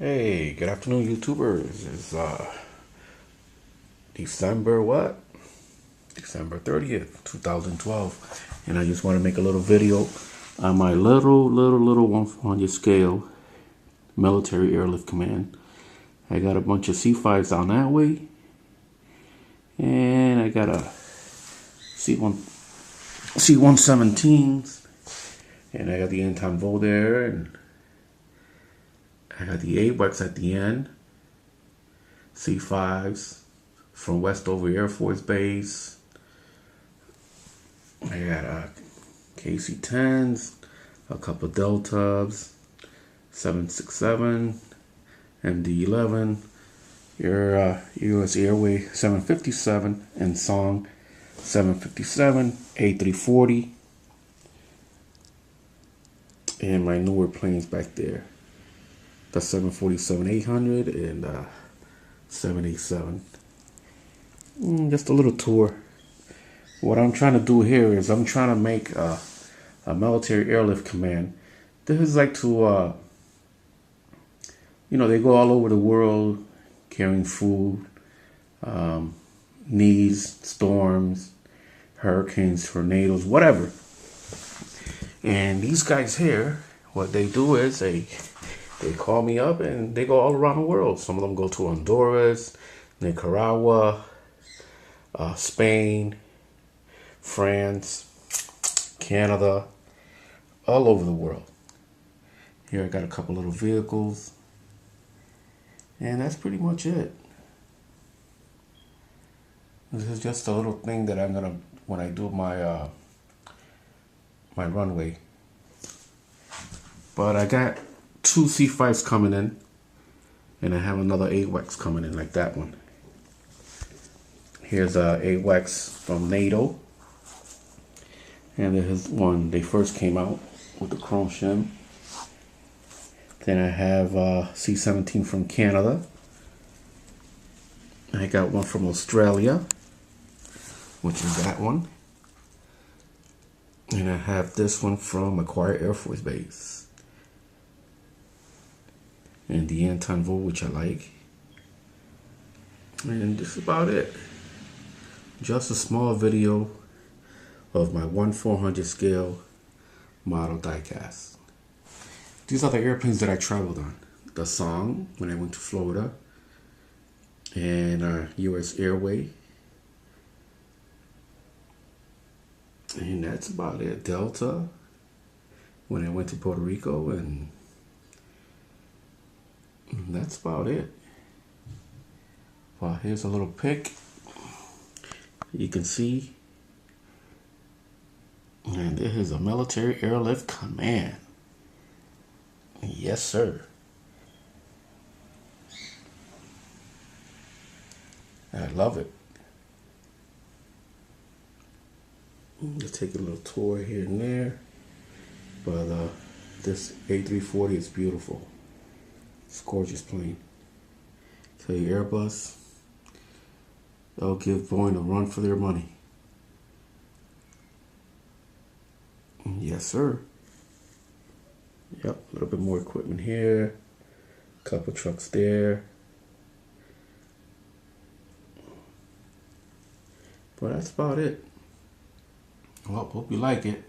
Hey, good afternoon, YouTubers. It's December what? December 30th, 2012. And I just want to make a little video on my little 1/400 scale military airlift command. I got a bunch of C5s down that way. And I got a C117s. And I got the anti-vol there, and I got the AWACS at the end, C5s from Westover Air Force Base. I got KC-10s, a couple of Deltas, 767, MD-11, your US Airway 757, and Song 757, A340, and my newer planes back there. The 747-800 and 787. Just a little tour. What I'm trying to do here is I'm trying to make a military airlift command. This is like to, they go all over the world carrying food, needs, storms, hurricanes, tornadoes, whatever. And these guys here, what they do is they call me up and they go all around the world. Some of them go to Honduras, Nicaragua, Spain, France, Canada, all over the world. Here I got a couple little vehicles. And that's pretty much it. This is just a little thing that I'm gonna, when I do my my runway. But I got 2 C5s coming in, and I have another AWACS coming in like that one. Here's a AWACS from NATO, and this is one they first came out with the chrome shim. Then I have C-17 from Canada. I got one from Australia, which is that one. And I have this one from Macquarie Air Force Base. And the anti-vol, which I like. And this is about it. Just a small video of my 1/400 scale model diecast. These are the airplanes that I traveled on. The Song, when I went to Florida. And US Airway. And that's about it. Delta, when I went to Puerto Rico, and that's about it. Well, here's a little pic. You can see. And this is a military airlift command. Yes, sir. I love it. Just take a little tour here and there. But this A340 is beautiful. It's a gorgeous plane. Tell you, Airbus, they'll give Boeing a run for their money. Yes, sir. Yep, a little bit more equipment here. A couple trucks there. But that's about it. Well, hope you like it.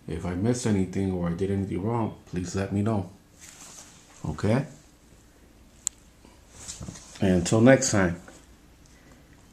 If I missed anything or I did anything wrong, please let me know. Okay? And until next time.